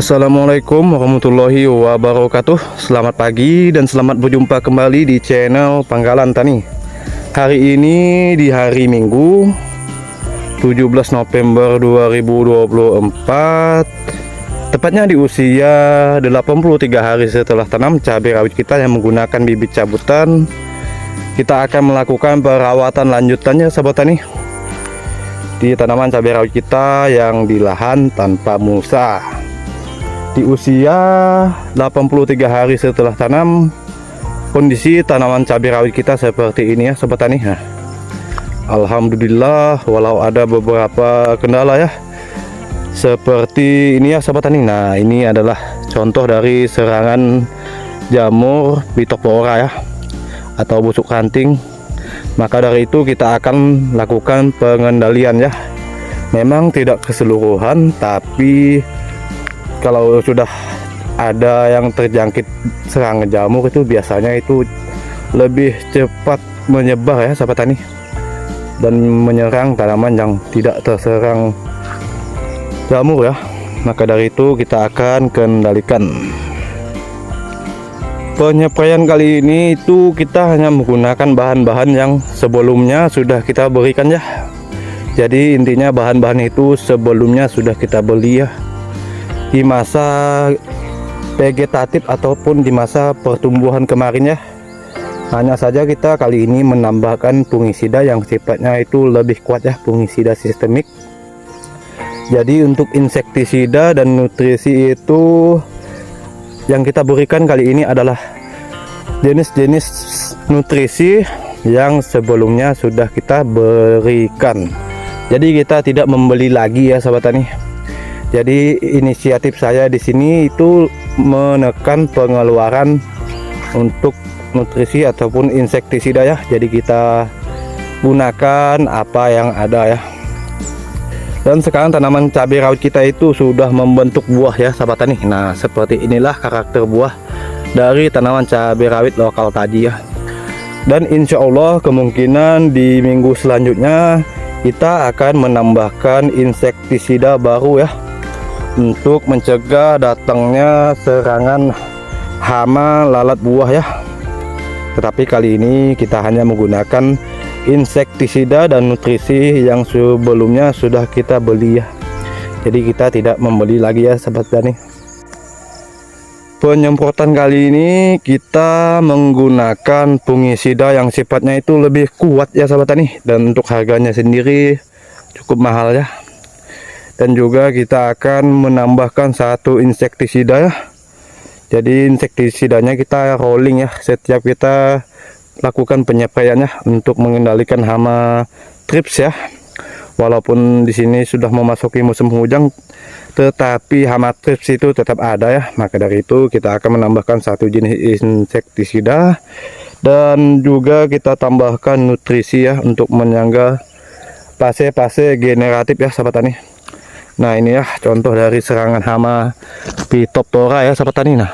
Assalamualaikum warahmatullahi wabarakatuh. Selamat pagi dan selamat berjumpa kembali di channel Panggalan Tani. Hari ini di hari Minggu 17 November 2024, tepatnya di usia 83 hari setelah tanam cabai rawit kita yang menggunakan bibit cabutan. Kita akan melakukan perawatan lanjutannya sahabat tani di tanaman cabai rawit kita yang di lahan tanpa mulsa. Di usia 83 hari setelah tanam, kondisi tanaman cabai rawit kita seperti ini ya sobat tani. Nah, alhamdulillah walau ada beberapa kendala ya seperti ini ya sobat tani. Nah, ini adalah contoh dari serangan jamur Phytophthora ya, atau busuk ranting. Maka dari itu kita akan lakukan pengendalian ya. Memang tidak keseluruhan, tapi kalau sudah ada yang terjangkit serangan jamur itu biasanya itu lebih cepat menyebar ya sahabat tani, dan menyerang tanaman yang tidak terserang jamur ya. Maka dari itu kita akan kendalikan. Penyepraian kali ini itu kita hanya menggunakan bahan-bahan yang sebelumnya sudah kita berikan ya. Jadi intinya bahan-bahan itu sebelumnya sudah kita beli ya, di masa vegetatif ataupun di masa pertumbuhan kemarin ya. Hanya saja kita kali ini menambahkan fungisida yang sifatnya itu lebih kuat ya, fungisida sistemik. Jadi untuk insektisida dan nutrisi itu yang kita berikan kali ini adalah jenis-jenis nutrisi yang sebelumnya sudah kita berikan. Jadi kita tidak membeli lagi ya sahabat tani. Jadi inisiatif saya di sini itu menekan pengeluaran untuk nutrisi ataupun insektisida ya. Jadi kita gunakan apa yang ada ya. Dan sekarang tanaman cabai rawit kita itu sudah membentuk buah ya sahabat tani. Nah, seperti inilah karakter buah dari tanaman cabai rawit lokal tadi ya. Dan insya Allah kemungkinan di minggu selanjutnya kita akan menambahkan insektisida baru ya, untuk mencegah datangnya serangan hama lalat buah ya. Tetapi kali ini kita hanya menggunakan insektisida dan nutrisi yang sebelumnya sudah kita beli ya. Jadi kita tidak membeli lagi ya sahabat tani. Penyemprotan kali ini kita menggunakan fungisida yang sifatnya itu lebih kuat ya sahabat tani, dan untuk harganya sendiri cukup mahal ya. Dan juga kita akan menambahkan satu insektisida ya. Jadi insektisidanya kita rolling ya setiap kita lakukan penyepraiannya untuk mengendalikan hama trips ya. Walaupun di sini sudah memasuki musim hujan, tetapi hama trips itu tetap ada ya. Maka dari itu kita akan menambahkan satu jenis insektisida, dan juga kita tambahkan nutrisi ya untuk menyangga fase-fase generatif ya sahabat tani. Nah, ini ya contoh dari serangan hama Phytophthora ya sahabat tani. Nah,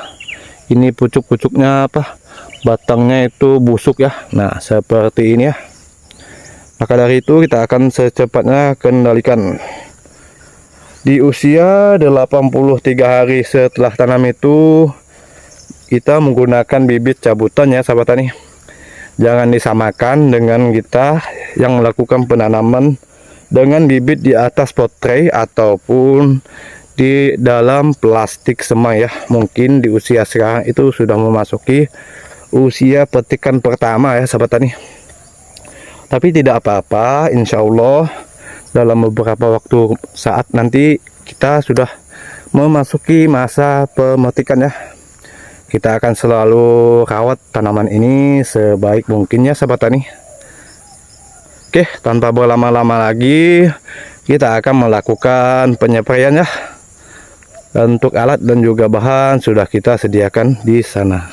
ini pucuk-pucuknya apa, batangnya itu busuk ya. Nah, seperti ini ya. Maka dari itu kita akan secepatnya kendalikan. Di usia 83 hari setelah tanam itu kita menggunakan bibit cabutan ya sahabat tani. Jangan disamakan dengan kita yang melakukan penanaman dengan bibit di atas pot tray ataupun di dalam plastik semai ya. Mungkin di usia sekarang itu sudah memasuki usia petikan pertama ya sahabat tani. Tapi tidak apa-apa, insya Allah dalam beberapa waktu saat nanti kita sudah memasuki masa pemetikan ya. Kita akan selalu rawat tanaman ini sebaik mungkin ya sahabat tani. Oke, tanpa berlama-lama lagi kita akan melakukan penyepraian ya. Untuk alat dan juga bahan sudah kita sediakan di sana.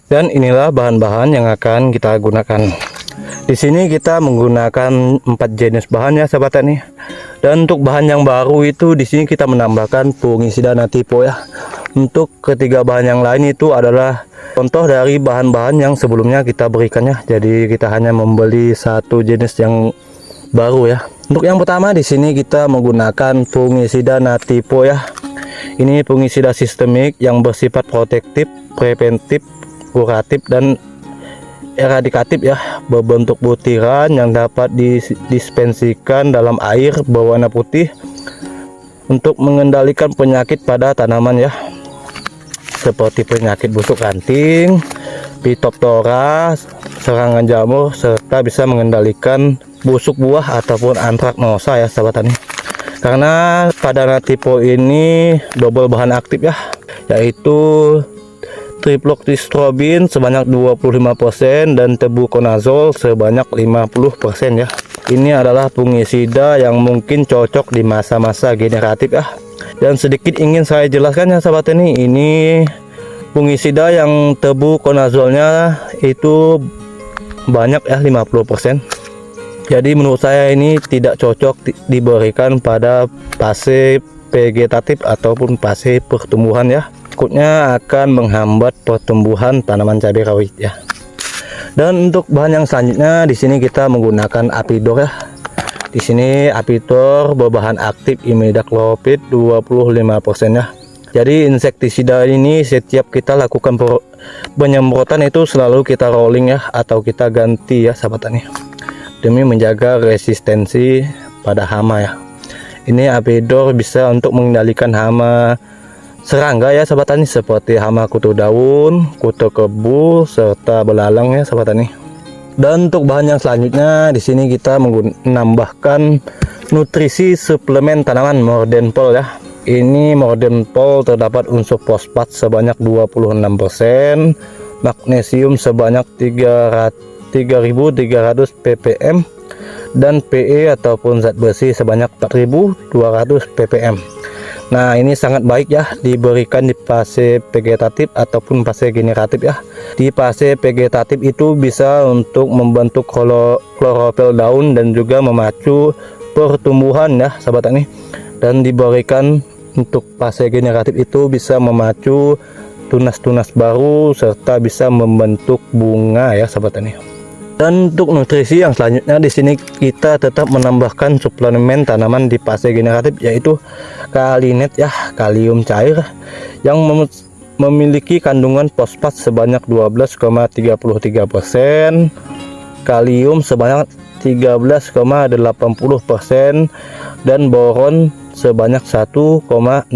Dan inilah bahan-bahan yang akan kita gunakan. Di sini kita menggunakan 4 jenis bahan ya sahabat tani. Dan untuk bahan yang baru itu di sini kita menambahkan fungisida nativo ya. Untuk ketiga bahan yang lain itu adalah contoh dari bahan-bahan yang sebelumnya kita berikan ya. Jadi kita hanya membeli satu jenis yang baru ya. Untuk yang pertama di sini kita menggunakan fungisida nativo ya. Ini fungisida sistemik yang bersifat protektif, preventif, kuratif, dan eradikatif ya, berbentuk butiran yang dapat didispensikan dalam air berwarna putih untuk mengendalikan penyakit pada tanaman ya, seperti penyakit busuk ranting, Phytophthora, serangan jamur, serta bisa mengendalikan busuk buah ataupun antraknosa ya sahabat tani. Karena pada Natipo ini double bahan aktif ya, yaitu trifloxystrobin sebanyak 25% dan tebuconazole sebanyak 50% ya. Ini adalah fungisida yang mungkin cocok di masa-masa generatif ya. Dan sedikit ingin saya jelaskan ya sahabat tani, ini fungisida yang tebuconazolnya itu banyak ya, 50%. Jadi menurut saya ini tidak cocok diberikan pada fase vegetatif ataupun fase pertumbuhan ya. Takutnya akan menghambat pertumbuhan tanaman cabai rawit ya. Dan untuk bahan yang selanjutnya di sini kita menggunakan Apidor ya. Di sini Apidor berbahan aktif imidacloprid 25% ya. Jadi insektisida ini setiap kita lakukan penyemprotan itu selalu kita rolling ya, atau kita ganti ya sahabat tani, demi menjaga resistensi pada hama ya. Ini Apidor bisa untuk mengendalikan hama serangga ya sahabat tani, seperti hama kutu daun, kutu kebu, serta belalang ya sahabat tani. Dan untuk bahan yang selanjutnya di sini kita menambahkan nutrisi suplemen tanaman Mordenpol ya. Ini Mordenpol terdapat unsur fosfat sebanyak 26%, magnesium sebanyak 3300 ppm, dan Pe ataupun zat besi sebanyak 4200 ppm. Nah, ini sangat baik ya diberikan di fase vegetatif ataupun fase generatif ya. Di fase vegetatif itu bisa untuk membentuk klorofil daun dan juga memacu pertumbuhan ya sahabat tani. Dan diberikan untuk fase generatif itu bisa memacu tunas-tunas baru serta bisa membentuk bunga ya sahabat tani. Dan untuk nutrisi yang selanjutnya di sini kita tetap menambahkan suplemen tanaman di fase generatif, yaitu Kalinet ya, kalium cair yang memiliki kandungan fosfat sebanyak 12,33%, kalium sebanyak 13,80%, dan boron sebanyak 1,62%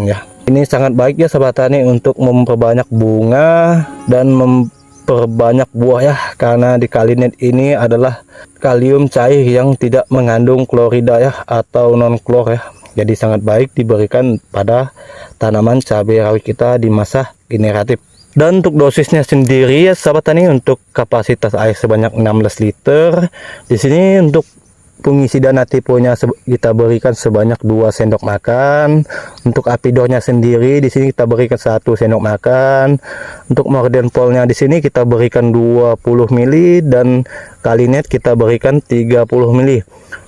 ya. Ini sangat baik ya sahabat tani untuk memperbanyak bunga dan memperbanyak buah ya, karena di Kalinet ini adalah kalium cair yang tidak mengandung klorida ya, atau non klor ya. Jadi sangat baik diberikan pada tanaman cabai rawit kita di masa generatif. Dan untuk dosisnya sendiri ya sahabat tani, untuk kapasitas air sebanyak 16 liter. Di sini untuk fungisida Natiponya kita berikan sebanyak 2 sendok makan. Untuk Apidornya sendiri di sini kita berikan 1 sendok makan. Untuk Mordenpolnya di sini kita berikan 20 ml dan Kalinet kita berikan 30 ml.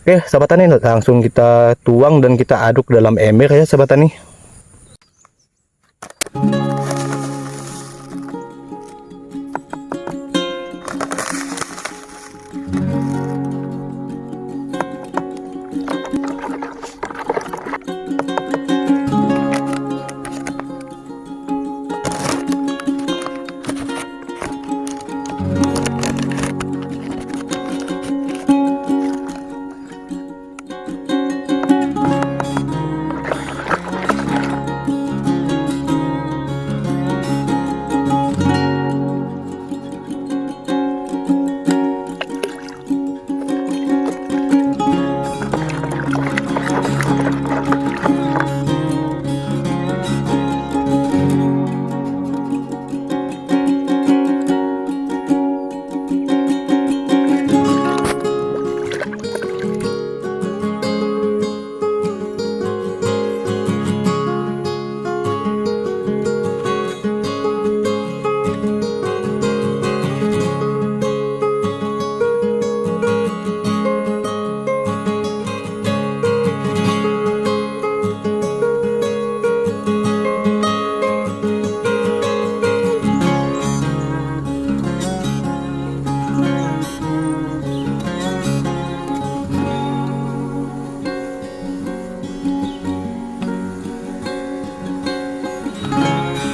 Oke sahabat tani, langsung kita tuang dan kita aduk dalam ember ya sahabat tani.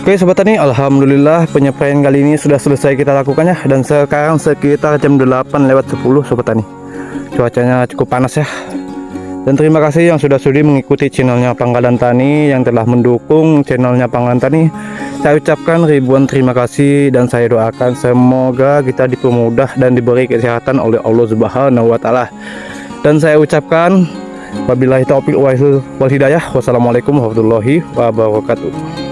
Oke sobat tani, alhamdulillah penyampaian kali ini sudah selesai kita lakukan ya. Dan sekarang sekitar jam 8:10 sobat tani. Cuacanya cukup panas ya. Dan terima kasih yang sudah sudi mengikuti channelnya Pangkalan Tani, yang telah mendukung channelnya Pangkalan Tani. Saya ucapkan ribuan terima kasih dan saya doakan semoga kita dipermudah dan diberi kesehatan oleh Allah Subhanahu wa taala. Dan saya ucapkan wabillahi taufiq wal hidayah. Wassalamualaikum warahmatullahi wabarakatuh.